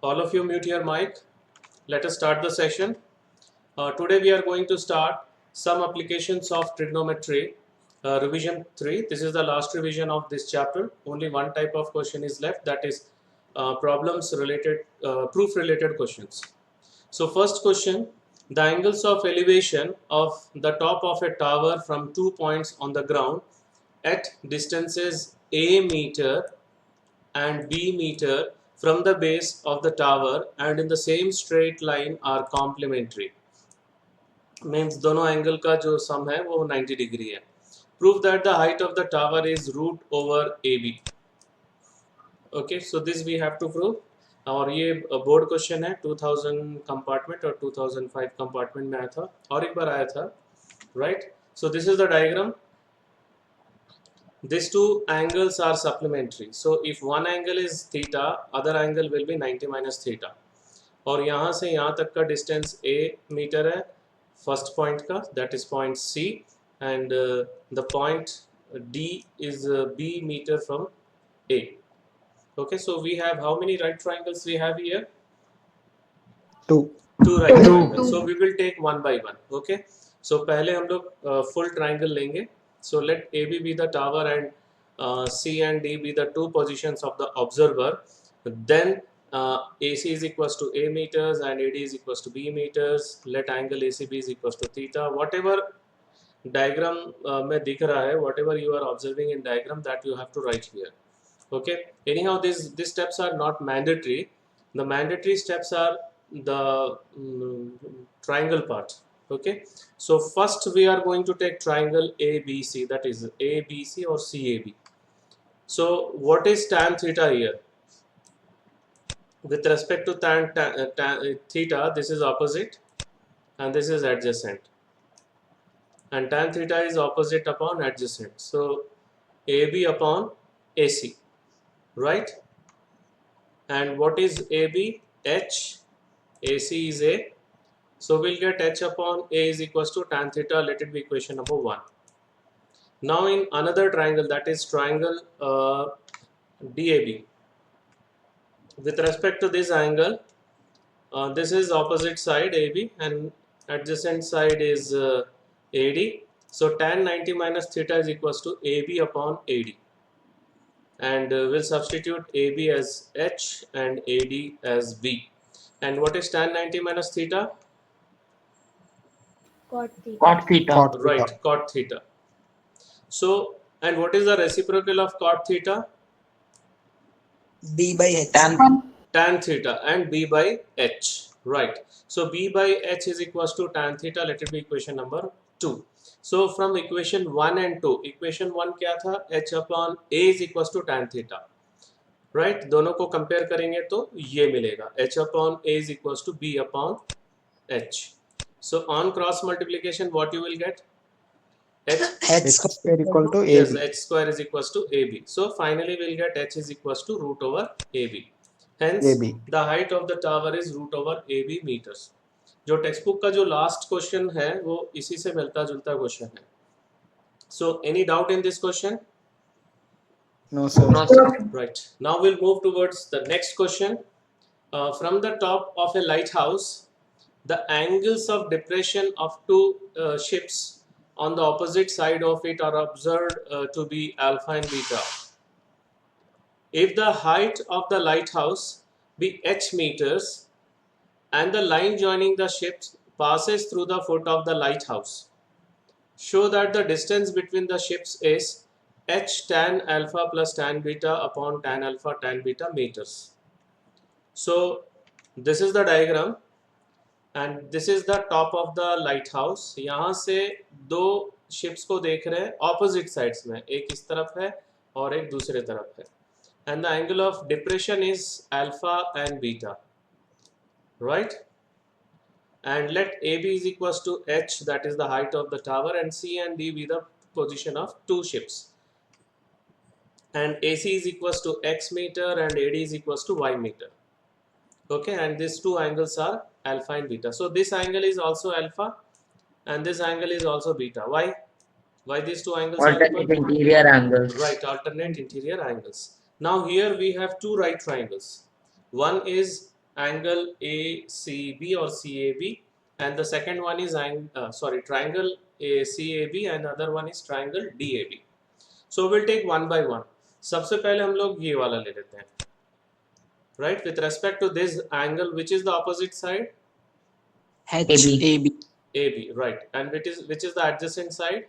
All of you mute your mic. Let us start the session. Today we are going to start some applications of trigonometry, revision 3. This is the last revision of this chapter. Only one type of question is left, that is problems related, proof related questions. So first question, the angles of elevation of the top of a tower from 2 points on the ground at distances a meter and b meter from the base of the tower and in the same straight line are complementary. Means दोनों angle का जो सम है वो 90 degree है. Prove that the height of the tower is root over AB. Okay, so this we have to prove. और ये board question है 2000 compartment और 2005 कंपार्टमेंट में आया था और एक बार आया था, right. So this is the diagram. These two angles are supplementary. So if one angle is theta, other angle will be 90 minus theta. और यहाँ से यहाँ तक का डिस्टेंस a मीटर है फर्स्ट पॉइंट का, that is point C, and the point D is b meter from A. Okay, so we have how many right triangles we have here? Two right triangles. So we will take one by one. Okay, so पहले हम लोग full triangle लेंगे. So let AB be the tower and C and D be the two positions of the observer. Then AC is equals to A meters and AD is equals to B meters. Let angle ACB is equals to theta. Whatever diagram में दिख रहा है, whatever you are observing in diagram, that you have to write here. Okay, anyhow these steps are not mandatory. The mandatory steps are the triangle part. Okay, so first we are going to take triangle ABC, that is ABC or CAB. So what is tan theta here? With respect to tan theta, this is opposite and this is adjacent, and tan theta is opposite upon adjacent. So AB upon AC, right? And what is AB? H. AC is A. So we'll get H upon A is equals to tan theta. Let it be equation number 1. Now in another triangle, that is triangle DAB. With respect to this angle, this is opposite side AB and adjacent side is AD. So tan 90 minus theta is equals to AB upon AD. And we'll substitute AB as H and AD as B. And what is tan 90 minus theta? Cot theta. Cot theta. Right, cot theta. So, and what is the reciprocal of cot theta? B by H. Tan theta and B by H. Right. So B by H is equals to tan theta. Let it be equation number 2. So from equation 1 and 2, equation 1 क्या था? H upon A is equals to tan theta. Right? दोनों को compare करेंगे तो ये मिलेगा. H upon A is equals to B upon H. So on cross multiplication, what you will get? H square equal to AB. Yes, H square is equals to AB. So finally we'll get H is equals to root over AB. Hence AB. the height of the tower is root over AB meters. जो text book का जो last question है वो इसी से मिलता जुलता question है. So any doubt in this question? No sir. No, sir. Right. Now we'll move towards the next question. From the top of a lighthouse, the angles of depression of two ships on the opposite side of it are observed to be alpha and beta. If the height of the lighthouse be h meters and the line joining the ships passes through the foot of the lighthouse, show that the distance between the ships is h tan alpha plus tan beta upon tan alpha tan beta meters. So this is the diagram and this is the top of the lighthouse. यहाँ से दो ships को देख रहे हैं opposite sides में, एक इस तरफ है और एक दूसरे तरफ है, and the angle of depression is alpha and beta, right? And let AB is equals to H, that is the height of the tower, and C and D be the position of two ships, and AC is equals to X meter and AD is equals to Y meter. Okay, and these two angles are alpha and beta. So this angle is also alpha and this angle is also beta. Why? Why these two angles are Alternate equal? interior angles. Right, alternate interior angles. Now here we have two right triangles. One is angle ACB or CAB, and the second one is triangle CAB, and other one is triangle DAB. So we'll take one by one. सबसे पहले हम लोग ये वाला ले लेते हैं. Right, with respect to this angle, which is the opposite side? HAB. AB, right. And which is the adjacent side?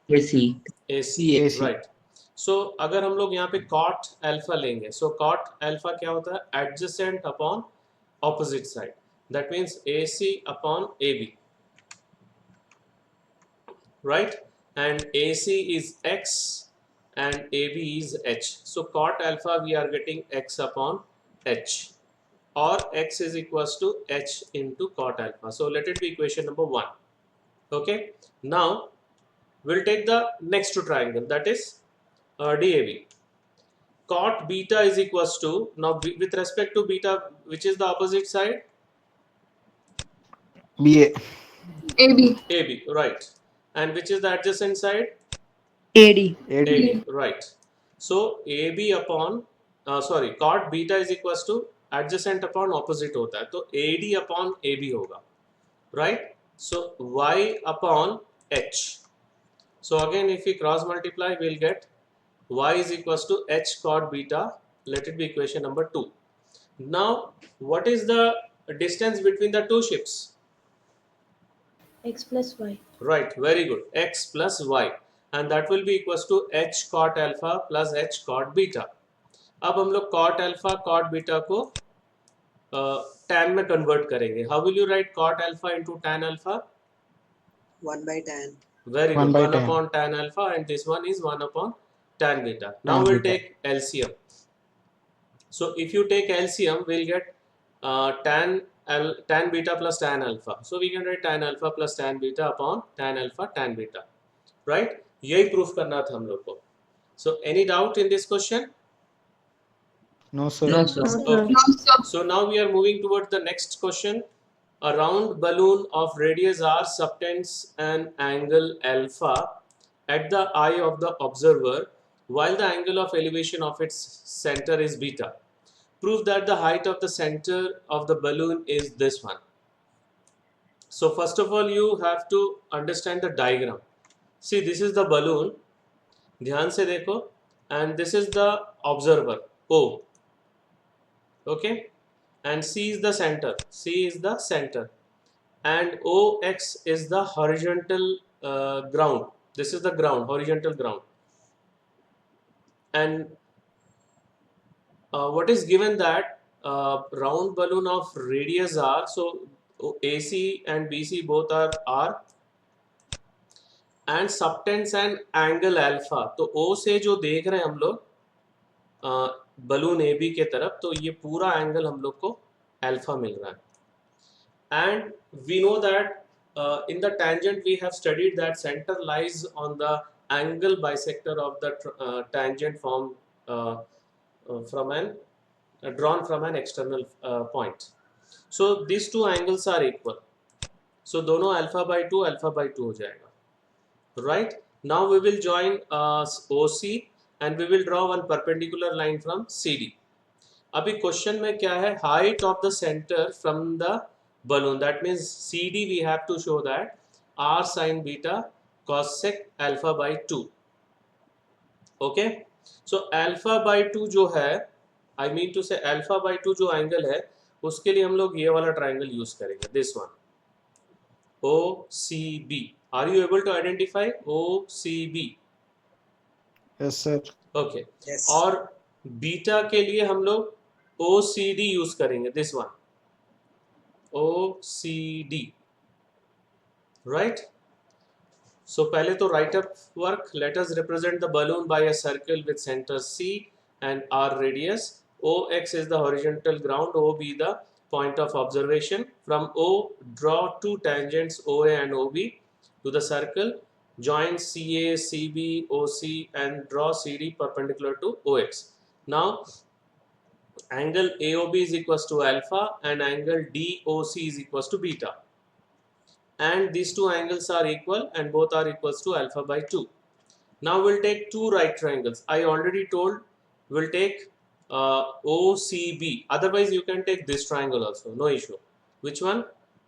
AC. AC, AC. right. So अगर हम लोग यहाँ पे cot alpha लेंगे, so cot alpha क्या होता है? Adjacent upon opposite side. That means AC upon AB, right? And AC is X and AB is H. So cot alpha we are getting X upon H, or X is equals to H into cot alpha. So let it be equation number 1. Okay. Now we'll take the next triangle, that is DAB. Cot beta is equals to, now with respect to beta, which is the opposite side? BA. AB. AB, right. And which is the adjacent side? AD. AD, right. So AB upon cot beta is equals to adjacent upon opposite होता है, तो AD upon AB होगा, right? So Y upon H. So again, if we cross multiply, we'll get Y is equals to H cot beta. Let it be equation number 2. Now, what is the distance between the two ships? X plus Y. Right, very good. X plus Y, and that will be equals to H cot alpha plus H cot beta. अब हम लोग cot alpha cot beta को tan में convert करेंगे. How will you write cot alpha into tan alpha? 1 by tan. Very good. 1 by 1 tan. upon tan alpha, and this one is 1 upon tan beta. Now Tan we'll beta. take LCM. So if you take LCM, we'll get tan beta plus tan alpha. So we can write tan alpha plus tan beta upon tan alpha tan beta. Right? यही proof करना था हम लोग को. So any doubt in this question? No, sir. No, sir. Okay. So now we are moving towards the next question. A round balloon of radius r subtends an angle alpha at the eye of the observer, while the angle of elevation of its center is beta. Prove that the height of the center of the balloon is this one. So first of all, you have to understand the diagram. See, this is the balloon. ध्यान से देखो, and this is the observer O. Okay, and C is the center. C is the center, and OX is the horizontal ground. This is the ground, horizontal ground. And what is given that round balloon of radius r. So AC and BC both are r, and subtends an angle alpha. तो O से जो देख रहे हैं हम लोग balloon AB के तरफ, तो ये पूरा एंगल हम लोग को अल्फा मिल रहा है. And we know that in the tangent we have studied that centre lies on the angle bisector of the tangent form from an drawn from an external point. So these two angles are equal. So दोनों alpha by 2 हो जाएगा. Right? Now we will join OC and we will draw one perpendicular line from CD. अभी question में क्या है? Height of the center from the balloon. That means CD we have to show that r sin beta cos sec alpha by 2. Okay? So alpha by 2 जो है, I mean to say alpha by 2 जो angle है, उसके लिए हम लोग ये वाला ट्राइंगल यूज करेंगे. This one, OCB. Are you able to identify OCB? Yes, sir. Okay. Yes. और बीटा के लिए हम लोग OCD यूज करेंगे. This one, OCD. Right? So पहले तो write up work. Let us represent the balloon by a circle with center C and R radius. OX is the horizontal ground, OB the point of observation. From O, draw two tangents OA and OB to the circle. Join CA, CB, OC and draw CD perpendicular to OX. Now angle AOB is equals to alpha and angle DOC is equals to beta. And these two angles are equal and both are equals to alpha by 2. Now we'll take two right triangles. I already told we'll take OCB. Otherwise, you can take this triangle also. No issue. Which one?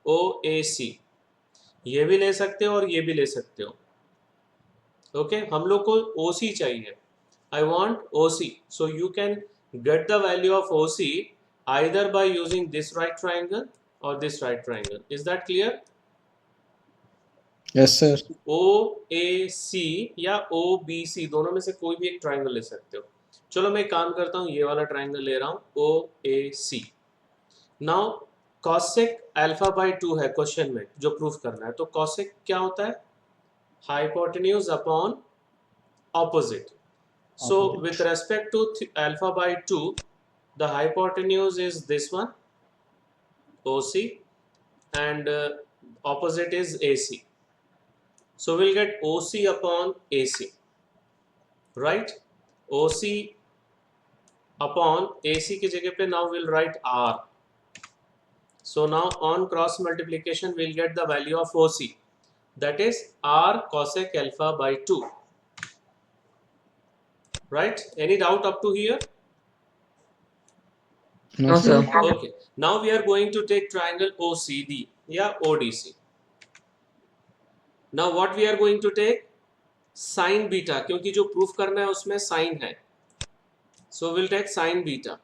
OAC. ये भी ले सकते हो और ये भी ले सकते हो. ओके हम लोग को OC चाहिए. I want OC. So you can get the value of OC either by using this right triangle or this right triangle. Is that clear? Yes, sir. OAC या OBC दोनों में से कोई भी एक ट्राइंगल ले सकते हो. चलो मैं काम करता हूँ, ये वाला ट्राइंगल ले रहा हूँ OAC. Now cosec alpha by 2 है क्वेश्चन में जो प्रूफ करना है. तो कॉसेक क्या होता है? Hypotenuse upon opposite. So Opposite. with respect to alpha by 2, the hypotenuse is this one, OC, and opposite is AC. So we'll get OC upon AC, right? OC upon AC की जगह पे now we'll write R. So now on cross multiplication we'll get the value of OC, that is R cosec alpha by 2. Right? Any doubt up to here? No, sir. Okay. Now we are going to take triangle OCD. Yeah, ODC. Now what we are going to take? Sin beta. क्योंकि जो proof करना है उसमें sign है. So we'll take sin beta.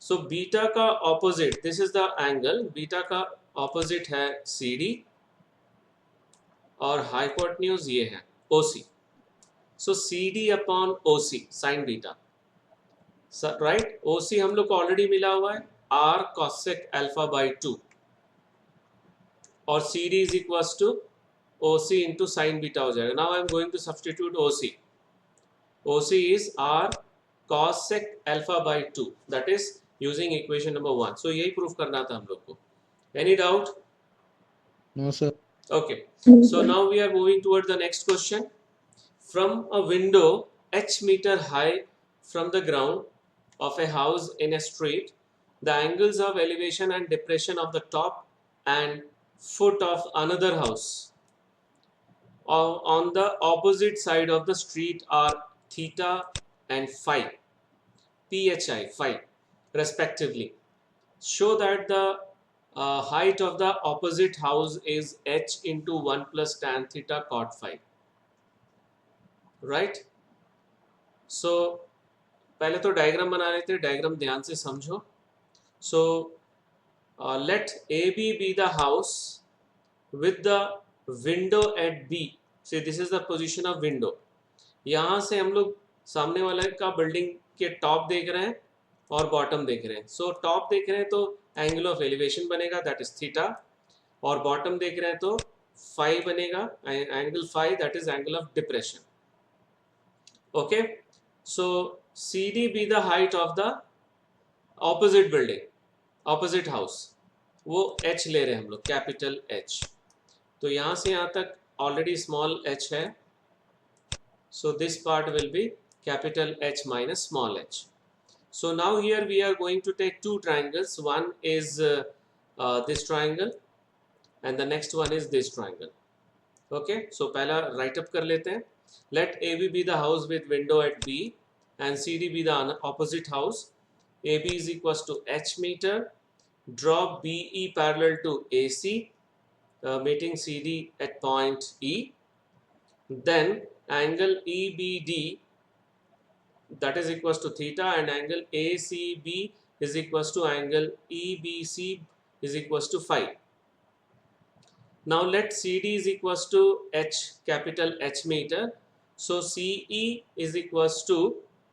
So beta का opposite. This is the angle. Beta का opposite है CD. और hypotenuse ये है OC. So CD upon OC sin beta. So, right? OC हम लोग को ऑलरेडी मिला हुआ है R cosec alpha by 2 और CD is equals to OC into sin beta हो जाएगा. Now I am going to substitute OC. OC is R cosec alpha by 2. That is using equation number 1. So यही proof करना था हम लोग को. Any doubt? No, sir. Okay. So now we are moving toward the next question. From a window h meter high from the ground of a house in a street, the angles of elevation and depression of the top and foot of another house on the opposite side of the street are theta and phi, phi respectively. Show that the height of the opposite house is h into 1 plus tan theta cot phi. Right. So पहले तो diagram बना लेते हैं. Diagram ध्यान से समझो. So let A B the house with the window at B. See this is the position of window. यहाँ से हम लोग सामने वाले का बिल्डिंग के टॉप देख रहे हैं और बॉटम देख रहे हैं. सो टॉप देख रहे हैं तो एंगल ऑफ एलिवेशन बनेगा, दैट इज थीटा. और बॉटम देख रहे हैं तो फाई बनेगा, angle phi, that is angle of depression. Okay, so CD be the height of the opposite building, opposite house. वो H ले रहे हैं हम लोग, कैपिटल H. तो यहाँ से यहाँ तक ऑलरेडी स्मॉल h है. So this part will be capital H minus small h. So now here we are going to take two triangles. One is this triangle and the next one is this triangle. Okay, so पहला write up कर लेते हैं. Let AB be the house with window at B and CD be the opposite house. AB is equals to h meter. Draw BE parallel to AC, meeting CD at point E. Then angle EBD, that is equals to theta, and angle ACB is equals to angle EBC is equals to phi. Now let CD is equals to h, capital H meter. So CE is equals to,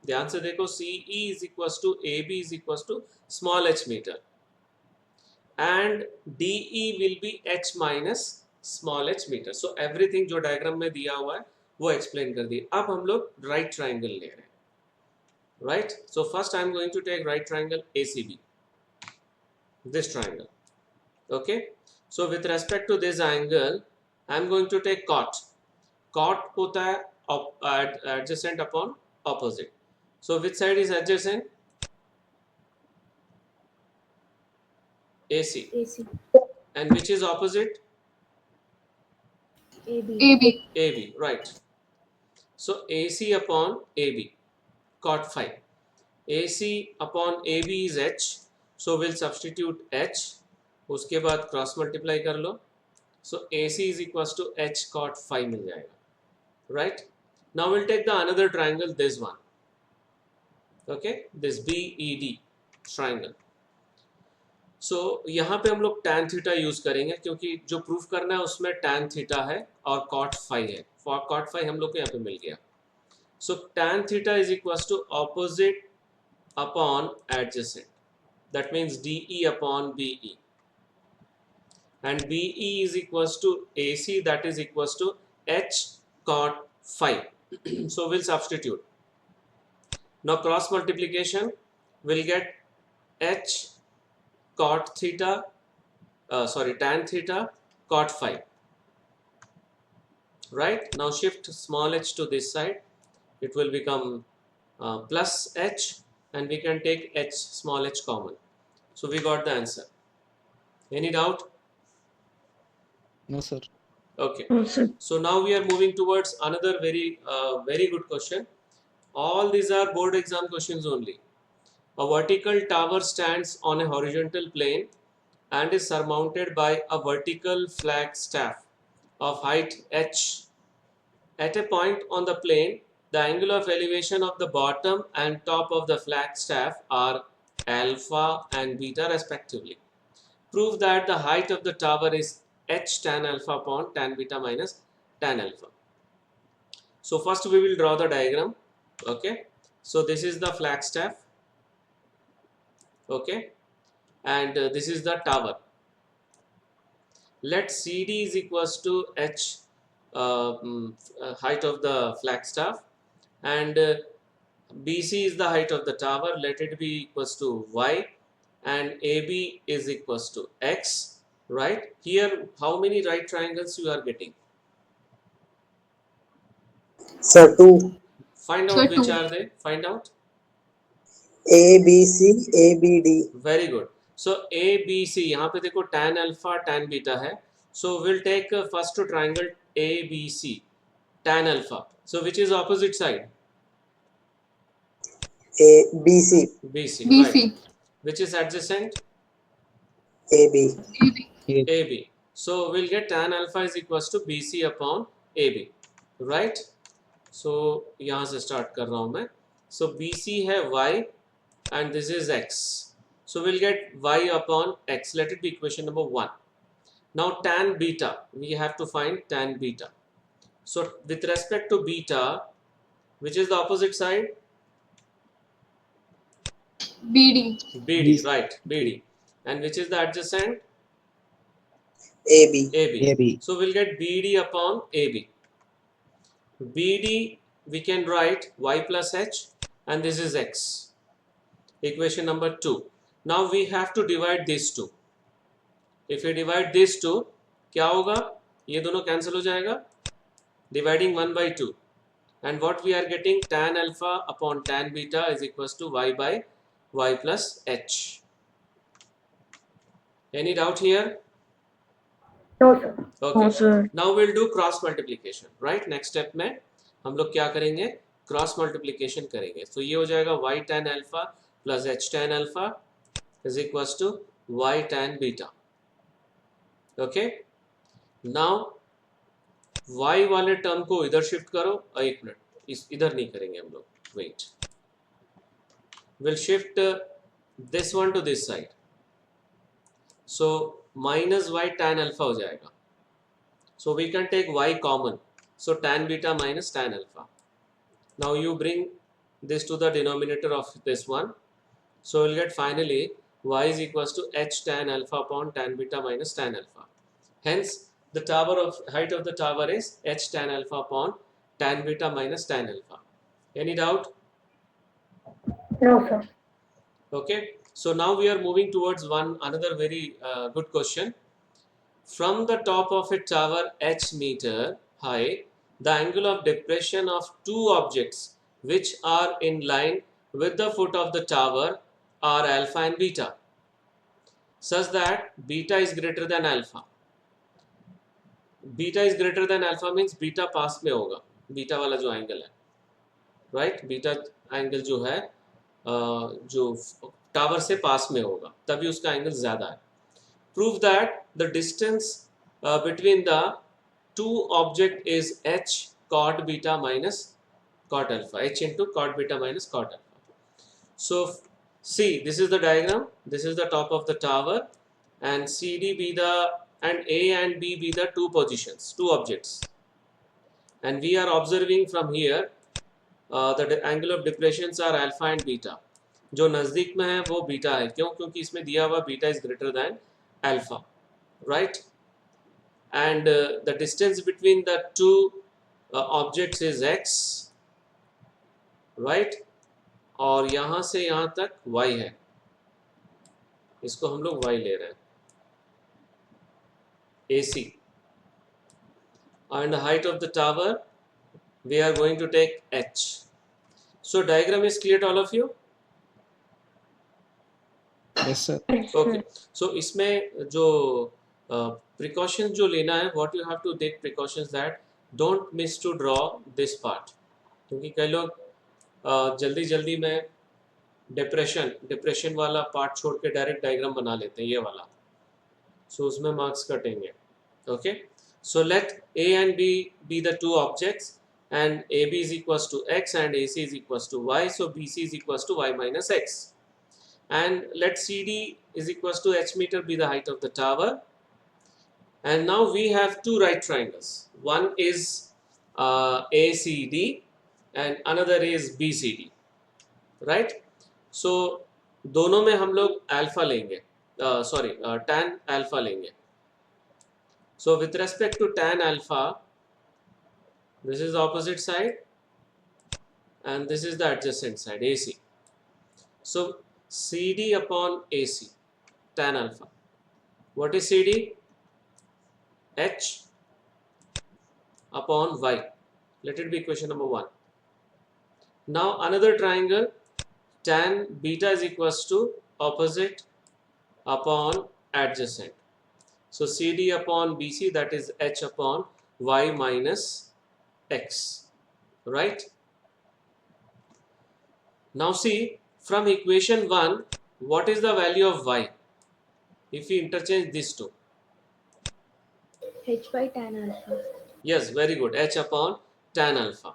ध्यान से देखो, CE is equals to AB is equals to small h meter, and DE will be h minus small h meter. So everything जो diagram में दिया हुआ है वो explain कर दिया. अब हम लोग राइट ट्राइंगल ले रहे हैं. Right. So first I am going to take right triangle ACB, this triangle. Okay, so with respect to this angle I am going to take cot. Cot होता है adjacent upon opposite. So which side is adjacent? AC. AC. And which is opposite? AB. AB, right. So AC upon AB, cot phi. AC upon AB is H, so we'll substitute H, उसके बाद cross multiply कर लो, so AC is equals to H cot phi मिल जाएगा, right? Now we'll take the another triangle, this one, okay, this BED triangle. So यहाँ पे हम लोग tan theta use करेंगे क्योंकि जो प्रूफ करना है उसमें tan थीटा है और cot phi है, for cot phi हम लोग को यहाँ पे मिल गया. So tan theta is equals to opposite upon adjacent, that means DE upon BE, and BE is equals to AC, that is equals to H cot phi. So we'll substitute. Now cross multiplication will get H cot theta, tan theta cot phi, right? Now shift small h to this side, it will become plus h, and we can take h small h common. So we got the answer. Any doubt? No, sir. Okay. So now we are moving towards another very good question. All these are board exam questions only. A vertical tower stands on a horizontal plane and is surmounted by a vertical flag staff of height h. At a point on the plane, the angle of elevation of the bottom and top of the flag staff are alpha and beta respectively. Prove that the height of the tower is h tan alpha upon tan beta minus tan alpha. So first we will draw the diagram. Okay, so this is the flag staff. Okay, and this is the tower. Let CD is equals to h height of the flag staff, and BC is the height of the tower. Let it be equals to y, and AB is equals to x, right? Here how many right triangles you are getting? Sir, 2. Find out which are they. Find out. ABC, ABD. Very good. So ABC, यहाँ पे देखो tan alpha tan beta है. So we'll take first triangle ABC, tan alpha. So which is opposite side? BC, BC. BC. Right. Which is adjacent? AB. AB. So we'll get tan alpha is equals to BC upon AB, right? So यहाँ से start कर रहा हूँ मैं. So BC है y and this is x. So we'll get y upon x. Let it be equation number 1. Now tan beta, we have to find tan beta. So with respect to beta, which is the opposite side? BD. BD, right, BD. And which is the adjacent? AB. AB. AB. So we'll get BD upon AB. BD we can write y plus h, and this is x. Equation number 2. Now we have to divide these two. If we divide these two, क्या होगा? ये दोनों cancel हो जाएगा. Dividing 1 by 2. And what we are getting, tan alpha upon tan beta is equals to y by y plus h. Any doubt here? No, sir. Okay. No, sir. Now we'll do cross multiplication, right? Next step में हम लोग क्या करेंगे? Cross multiplication करेंगे. So ये हो जाएगा y tan alpha plus h tan alpha is equals to y tan beta. Okay. Now y वाले टर्म को इधर शिफ्ट करो. एक मिनट, इस इधर नहीं करेंगे हम लोग. Wait. We'll shift this one to this side. So minus y tan alpha हो जाएगा. So we can take y common. So tan beta minus tan alpha. Now you bring this to the denominator of this one. So we'll get finally y is equals to h tan alpha upon tan beta minus tan alpha. Hence the height of the tower is h tan alpha upon tan beta minus tan alpha. Any doubt? No, sir. Okay. So now we are moving towards another very good question. From the top of a tower h meter high, the angle of depression of two objects which are in line with the foot of the tower are alpha and beta, such that beta is greater than alpha. Beta is greater than alpha means beta पास में होगा, beta वाला जो angle है, right? Beta angle जो है जो tower से पास में होगा तभी उसका एंगल ज़्यादा है. Prove that the distance between the two object is h cot beta minus cot alpha, h into cot beta minus cot alpha. So see, this is the diagram, this is the top of the tower, and CD be the, and A and B be the two positions, two objects, and we are observing from here the angle of depressions are alpha and beta. जो नज़दीक में है वो beta है. क्यों? क्योंकि इसमें दिया हुआ beta is greater than alpha, right? And the distance between the two objects is x, right? और यहाँ से यहाँ तक y है, इसको हम लोग y ले रहे हैं, AC. And the height of the tower we are going to take h. So diagram is clear to all of you? Yes, sir. Okay. So इसमें जो precautions जो लेना है, what you have to take precautions that don't miss to draw this part, क्योंकि कई लोग जल्दी जल्दी में डिप्रेशन वाला पार्ट छोड़ के डायरेक्ट डायग्राम बना लेते हैं, ये वाला, so उसमें मार्क्स कटेंगे. Okay, so let A and B be the two objects, and AB is equals to x and AC is equals to y, so BC is equals to y minus x. And let CD is equals to h meter be the height of the tower. And now we have two right triangles. One is ACD and another is BCD, right? So दोनों में हम लोग alpha लेंगे, tan alpha लेंगे. So with respect to tan alpha, this is the opposite side and this is the adjacent side, AC. So CD upon AC, tan alpha. What is CD? H upon y. Let it be equation number 1. Now another triangle, tan beta is equals to opposite upon adjacent. So CD upon BC, that is H upon y minus x, right? Now see, from equation 1, what is the value of y if we interchange these two? h by tan alpha. Yes, very good, h upon tan alpha.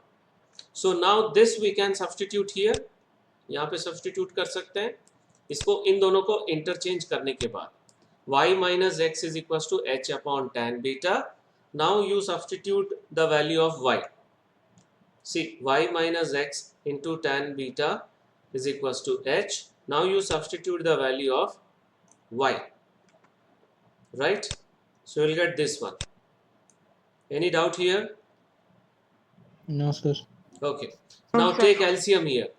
So now this we can substitute here, यहाँ पे substitute कर सकते हैं इसको, इन दोनों को interchange करने के बाद y minus x is equals to h upon tan beta. Now you substitute the value of y. See, y minus x into tan beta is equals to h. Now you substitute the value of y, right? So you'll get this one. Any doubt here? No, sir. Okay. Now take LCM here.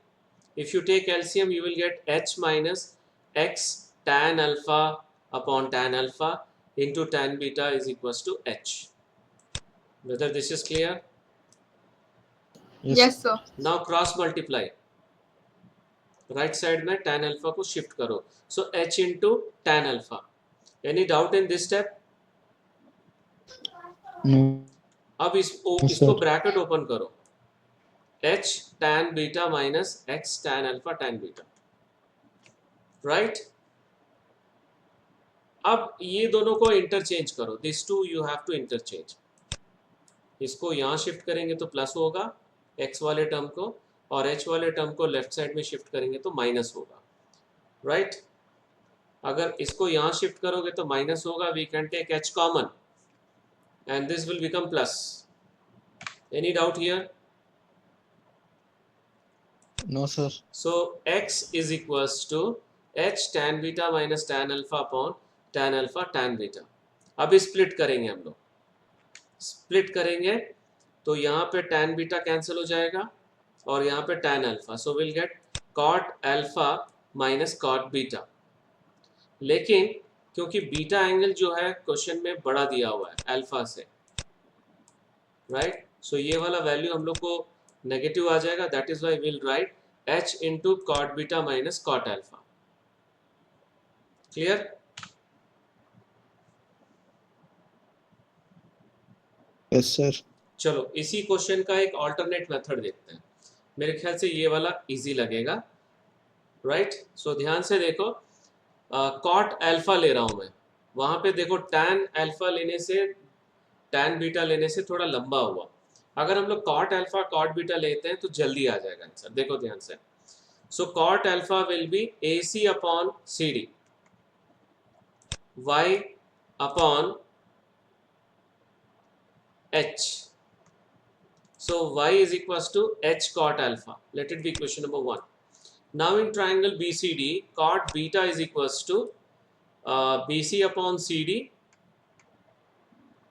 If you take LCM, you will get h minus x tan alpha upon tan alpha into tan beta is equals to h. Whether this is clear? Yes, sir. Now cross multiply. Right side में tan alpha को shift करो. So h into tan alpha. Any doubt in this step? No. अब इसको bracket open करो. h tan beta minus x tan alpha tan beta. Right? अब ये दोनों को इंटरचेंज करो. This two you have to interchange. इसको यहाँ शिफ्ट करेंगे तो प्लस होगा x वाले टर्म को, और h वाले टर्म को लेफ्ट साइड में शिफ्ट करेंगे तो माइनस होगा, राइट? अगर इसको यहाँ शिफ्ट करोगे तो माइनस होगा. We can take h common and this will become plus. Any doubt here? No, sir. So x is equals to h tan beta minus tan alpha upon tan alpha tan beta. अब split करेंगे हम लोग. Split करेंगे तो यहाँ पे tan beta cancel हो जाएगा और यहाँ पे tan alpha. So will gate cot alpha minus cot beta. लेकिन क्योंकि बीटा एंगल जो है क्वेश्चन में बड़ा दिया हुआ है अल्फा से, राइट? सो ये वाला वैल्यू हम लोग को नेगेटिव आ जाएगा. That is why will write h into cot beta minus cot alpha. Clear? Yes, sir. चलो इसी क्वेश्चन का एक ऑल्टरनेट मेथड देखते हैं. मेरे ख्याल से ये वाला इजी लगेगा. राइट। सो ध्यान से देखो, कॉट अल्फा ले रहा हूं मैं, वहां पे देखो टैन अल्फा लेने से टैन बीटा लेने से थोड़ा लंबा हुआ। अगर हम लोग कॉट अल्फा कॉट बीटा लेते हैं तो जल्दी आ जाएगा आंसर। देखो ध्यान से, so cot alpha will be AC upon CD, Y upon H. So Y is equals to H cot alpha. Let it be equation number 1. Now in triangle BCD, cot beta is equals to BC upon CD.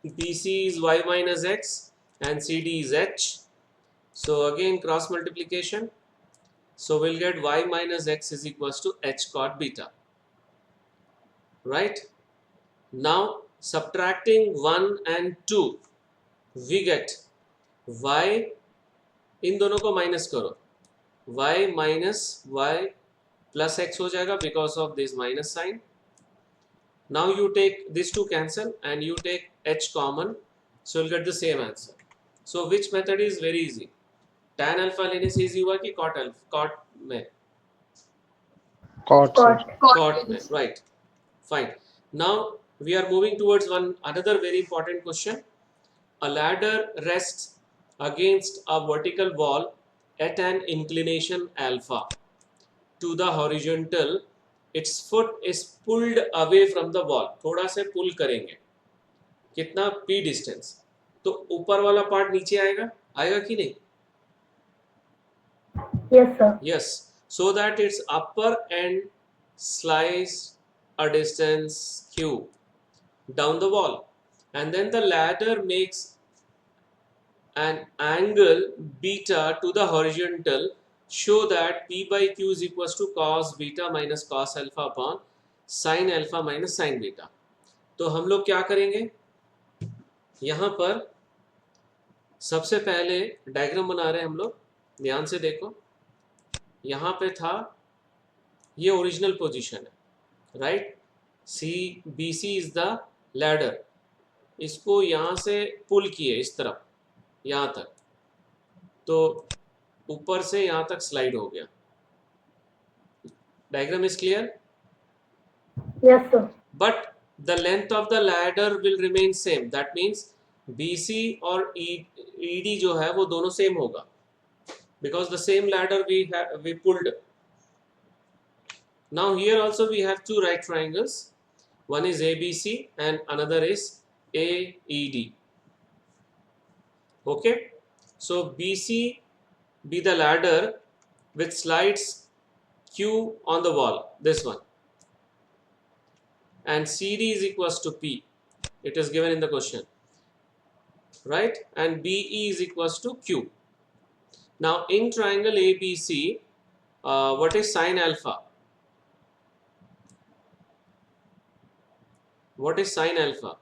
BC is Y minus X and CD is H. So again cross multiplication. So we'll get Y minus X is equals to H cot beta. Right? Now subtracting 1 and 2, we get y, इन दोनों को minus करो, y minus y plus x हो जाएगा because of this minus sign. Now you take this to cancel and you take h common, so will get the same answer. So which method is very easy? Tan alpha लेने से easy हुआ कि cot में? Cot, sir. Cot में, right. Fine. Now we are moving towards another very important question. A ladder rests against a vertical wall at an inclination alpha to the horizontal. Its foot is pulled away from the wall. थोड़ा से पुल करेंगे, कितना p distance, तो ऊपर वाला part नीचे आएगा कि नहीं? Yes, sir. Yes, so that its upper end slice a distance q down the wall, and then the ladder makes an angle beta to the horizontal. Show that p by q is equals to cos beta minus cos alpha upon sin alpha minus sin beta. तो हम लोग क्या करेंगे, यहाँ पर सबसे पहले diagram बना रहे हैं हम लोग. ध्यान से देखो, यहाँ पे था, ये ओरिजिनल पोजीशन है, right. BC is the ladder. इसको यहाँ से पुल किए इस तरफ यहाँ तक, तो ऊपर से यहाँ तक स्लाइड हो गया. Diagram is clear? Yes, sir. But the length of the ladder will remain same. That means BC और ED जो है वो दोनों सेम होगा, because the same ladder we pulled. Now here also we have two right triangles. One is ABC and another is AED. Okay, so BC be the ladder which slides Q on the wall, this one, and CD is equals to P. It is given in the question, right? And BE is equals to Q. Now in triangle ABC, what is sin alpha? What is sin alpha?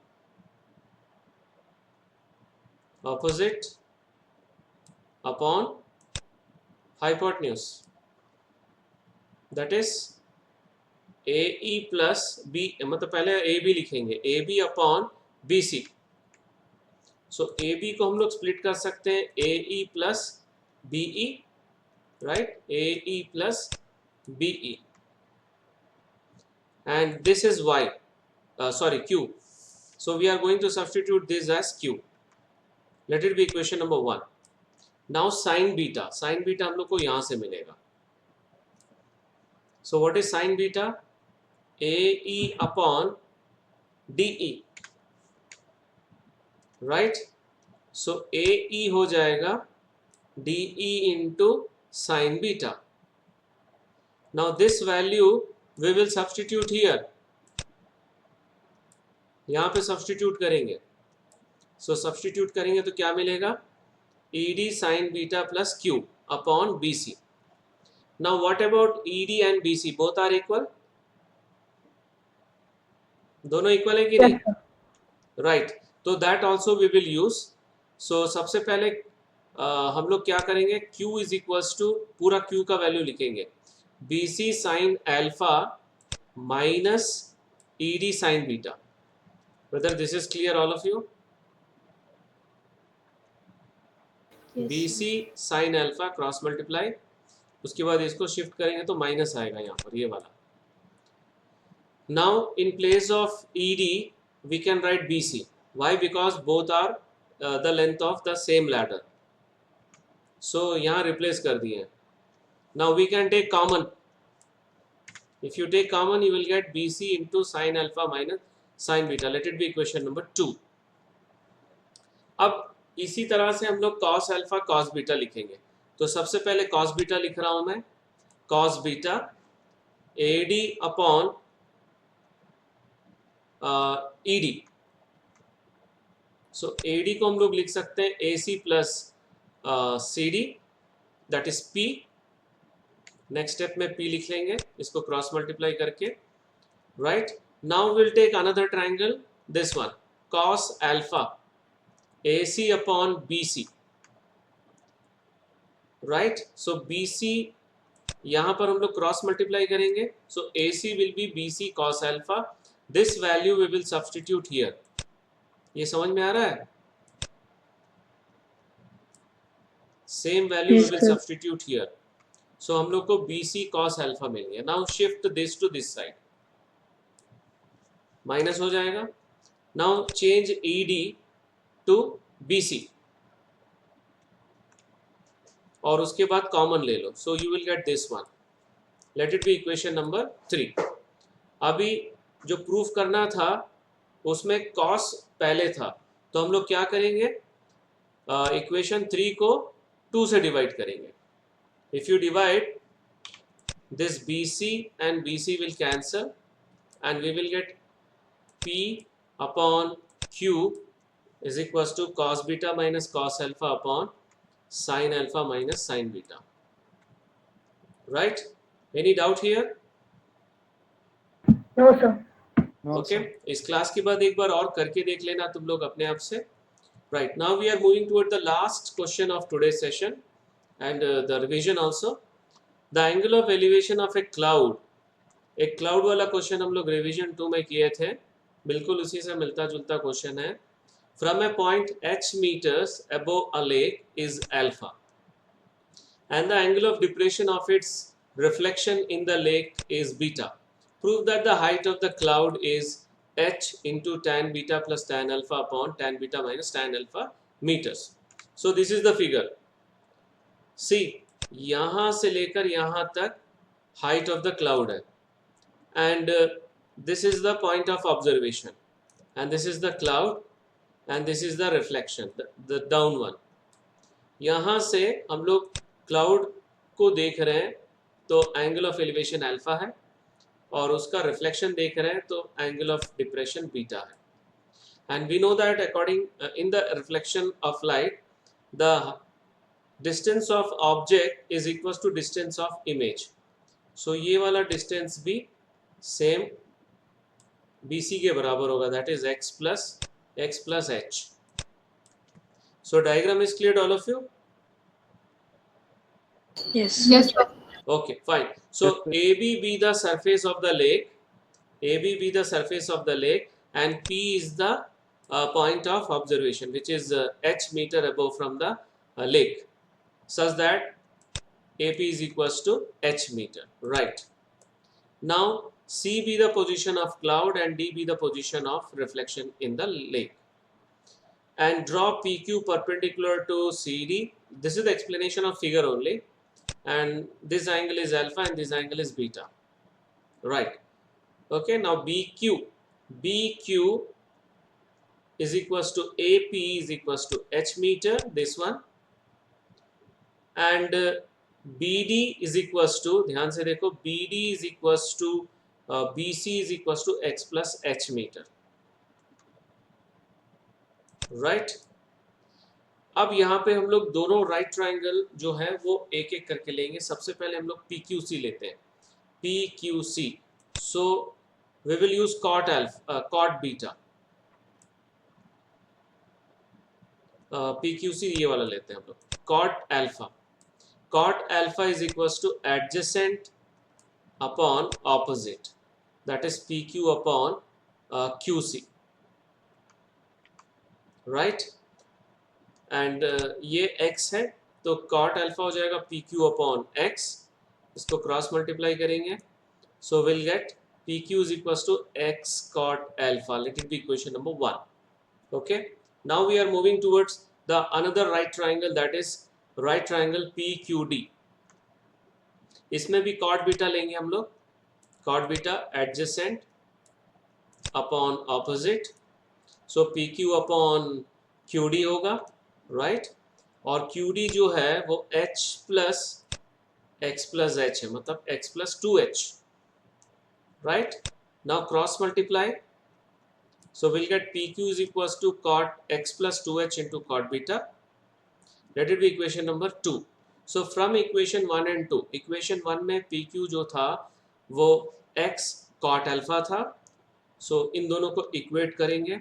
Opposite upon hypotenuse. That is AE plus B, मतलब पहले AB लिखेंगे, AB upon BC. सो AB को हम लोग split कर सकते हैं AE plus BE, right, AE plus BE, and this is Y, Q. So we are going to substitute this as Q. Let it be equation number 1. Now sin beta हम लोग को यहाँ से मिलेगा. So what is sin beta? AE upon DE, right? So AE हो जाएगा DE into sin beta. Now this value we will substitute here. यहाँ पे substitute करेंगे. So substitute करेंगे तो क्या मिलेगा? ED sin beta plus Q upon BC. Now what about ED and BC? Both are equal? दोनों इक्वल है कि Yes, नहीं? sir. राइट, तो that also we will use. So सबसे पहले हम लोग क्या करेंगे, Q इज इक्वल्स टू, पूरा Q का वैल्यू लिखेंगे, BC sine alpha minus ED sine beta. Brother this is clear all of you? BC sine alpha cross multiply उसके बाद इसको शिफ्ट करेंगे तो माइनस आएगा यहाँ पर, ये वाला. Now in place of ED we can write BC. Why? Because both are the length of the same ladder. So यहाँ replace कर दिए. Now we can take common. If you take common, you will get BC into sin alpha minus sin beta. Let it be equation number 2. अब इसी तरह से हम लोग cos alpha cos beta लिखेंगे. तो सबसे पहले cos beta लिख रहा हूं मैं. Cos beta AD upon ED. So AD को हम लोग लिख सकते हैं AC plus CD, that is P. Next step में P लिख लेंगे, इसको क्रॉस मल्टीप्लाई करके. Right, now will take another triangle, this one, cos alpha AC upon BC. Right, so BC यहाँ पर हम लोग क्रॉस मल्टीप्लाई करेंगे, so AC will be BC cos alpha. This value we will substitute here. ये समझ में आ रहा है? Same value we will substitute here. So हम लोग को BC cos alpha मिल गया. Now shift this to this side, minus हो जाएगा. Now change ED to BC और उसके बाद कॉमन ले लो. So you will get this one. Let it be equation number 3. अभी जो प्रूफ करना था उसमें cos पहले था, तो हम लोग क्या करेंगे, इक्वेशन 3 को 2 से डिवाइड करेंगे. If you divide, this BC and BC will cancel and we will get P upon Q is equals to cos beta minus cos alpha upon sin alpha minus sin beta. Right? Any doubt here? No, sir. No, Okay. sir. इस class के बाद एक बार और करके देख लेना तुम लोग अपने आप से. Right. Now we are moving toward the last question of today's session and the revision also. The angle of elevation of a cloud. एक क्लाउड वाला क्वेश्चन हम लोग रिवीजन 2 में किए थे, बिल्कुल उसी से मिलता जुलता क्वेश्चन है. From A point h meters above a lake is alpha and the angle of depression of its reflection in the lake is beta. Prove that the height of the cloud is h into tan beta plus tan alpha upon tan beta minus tan alpha meters. So this is the figure. See, यहाँ से लेकर यहाँ तक height of the cloud है and this is the point of observation and this is the cloud and this is the reflection, the down one. यहाँ से हम लोग क्लाउड को देख रहे हैं तो एंगल ऑफ एलिवेशन अल्फा है और उसका रिफ्लेक्शन देख रहे हैं तो एंगल ऑफ डिप्रेशन बीटा है. And we know that according in the reflection of light the distance of object is equals to distance of image. So ये वाला distance भी same BC के बराबर होगा, that is x plus h. So diagram is clear to all of you? Yes. Yes, sir. Okay, fine. So AB be the surface of the lake, AB be the surface of the lake and P is the point of observation which is h meter above from the lake, such that AP is equals to h meter. Right. Now C be the position of cloud and D be the position of reflection in the lake. And draw PQ perpendicular to CD. This is the explanation of figure only. And this angle is alpha and this angle is beta. Right. Okay. Now BQ is equals to AP is equals to h meter. This one. And BD is equals to, ध्यान से देखो, BD is equals to BC is equals to x plus h meter. Right? अब यहाँ पे हम लोग दोनों right triangle जो है वो एक एक करके लेंगे. सबसे पहले हम लोग PQC लेते हैं. PQC. So we will use cot alpha, cot beta. PQC ये वाला लेते हैं हम लोग. Cot alpha. Cot alpha is equals to adjacent upon opposite, that is PQ upon QC. Right? And ये x है तो cot alpha हो जाएगा PQ upon x इसको क्रॉस मल्टीप्लाई करेंगे, so we'll get PQ is equals to X cot alpha. Let it be equation number 1. Okay, now we are moving towards the another right triangle, that is right triangle PQD. इसमें भी cot beta लेंगे हम लोग, cot beta adjacent upon opposite, so PQ upon QD होगा, right? और QD जो है वो H plus X plus H है, मतलब X plus 2H, right? Now cross multiply, so we'll get PQ is equals to cot X plus 2H into cot beta. Let it be equation number 2. So from equation 1 and 2, equation 1 में PQ जो था वो X cot alpha था, so इन दोनों को equate करेंगे,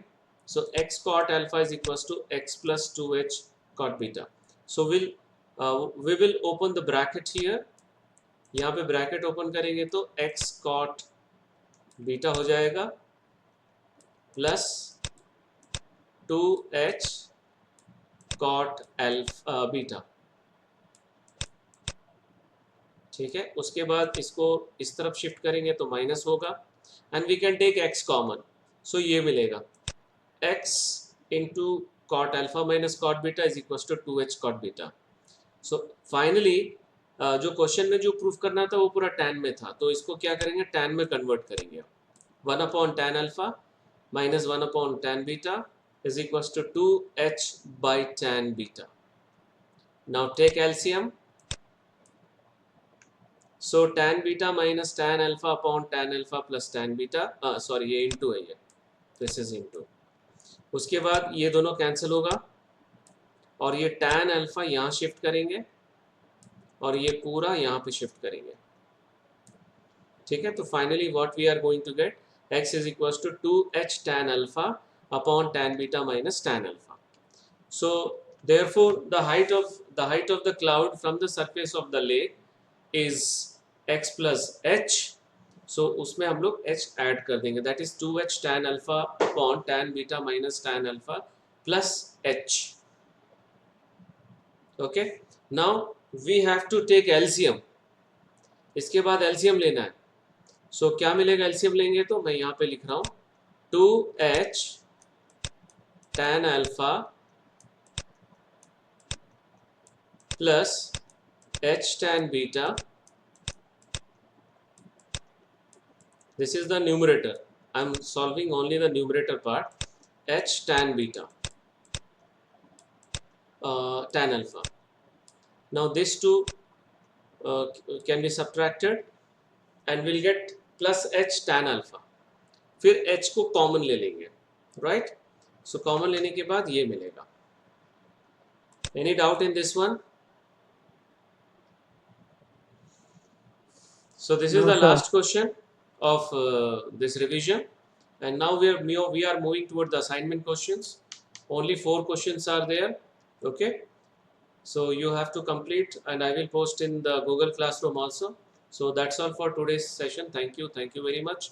so X cot alpha is equals to X plus 2H cot beta. So we will open the bracket here, यहाँ पे bracket open करेंगे तो X cot beta हो जाएगा plus 2H cot alpha beta, ठीक है। उसके बाद इसको इस तरफ शिफ्ट करेंगे तो माइनस होगा, and we can take x common, so ये मिलेगा x into cot alpha minus cot beta is equal to 2h cot beta. So finally जो क्वेश्चन में जो प्रूफ करना था वो पूरा tan में था, तो इसको क्या करेंगे, tan में कन्वर्ट करेंगे। 1 upon tan alpha minus 1 upon tan beta is equal to 2h by tan beta. Now take LCM, so tan beta minus tan alpha upon tan alpha plus tan beta, sorry ये into है, ये this is into. उसके बाद ये दोनों cancel होगा और ये tan alpha यहाँ शिफ्ट करेंगे और ये पूरा यहाँ पे शिफ्ट करेंगे, ठीक है। तो finally what we are going to get, x is equal to 2h tan alpha upon tan beta minus tan alpha. So therefore the height of the cloud from the surface of the lake is x plus h, so उसमें हम लोग h add कर देंगे, that is 2h tan alpha upon tan beta minus tan alpha plus h. Okay, now we have to take LCM, इसके बाद LCM लेना है, so क्या मिलेगा LCM लेंगे तो मैं यहाँ पे लिख रहा हूँ 2h tan alpha plus h tan beta, this is the numerator, I am solving only the numerator part, h tan beta tan alpha. Now these two can be subtracted and we'll get plus h tan alpha, फिर h को common ले लेंगे, right? So common लेने के बाद ये मिलेगा। Any doubt in this one? So this is No, the sir. last question of this revision, and now we are moving toward the assignment questions. Only 4 questions are there. Okay, so you have to complete, and I will post in the Google Classroom also. So that's all for today's session. Thank you very much.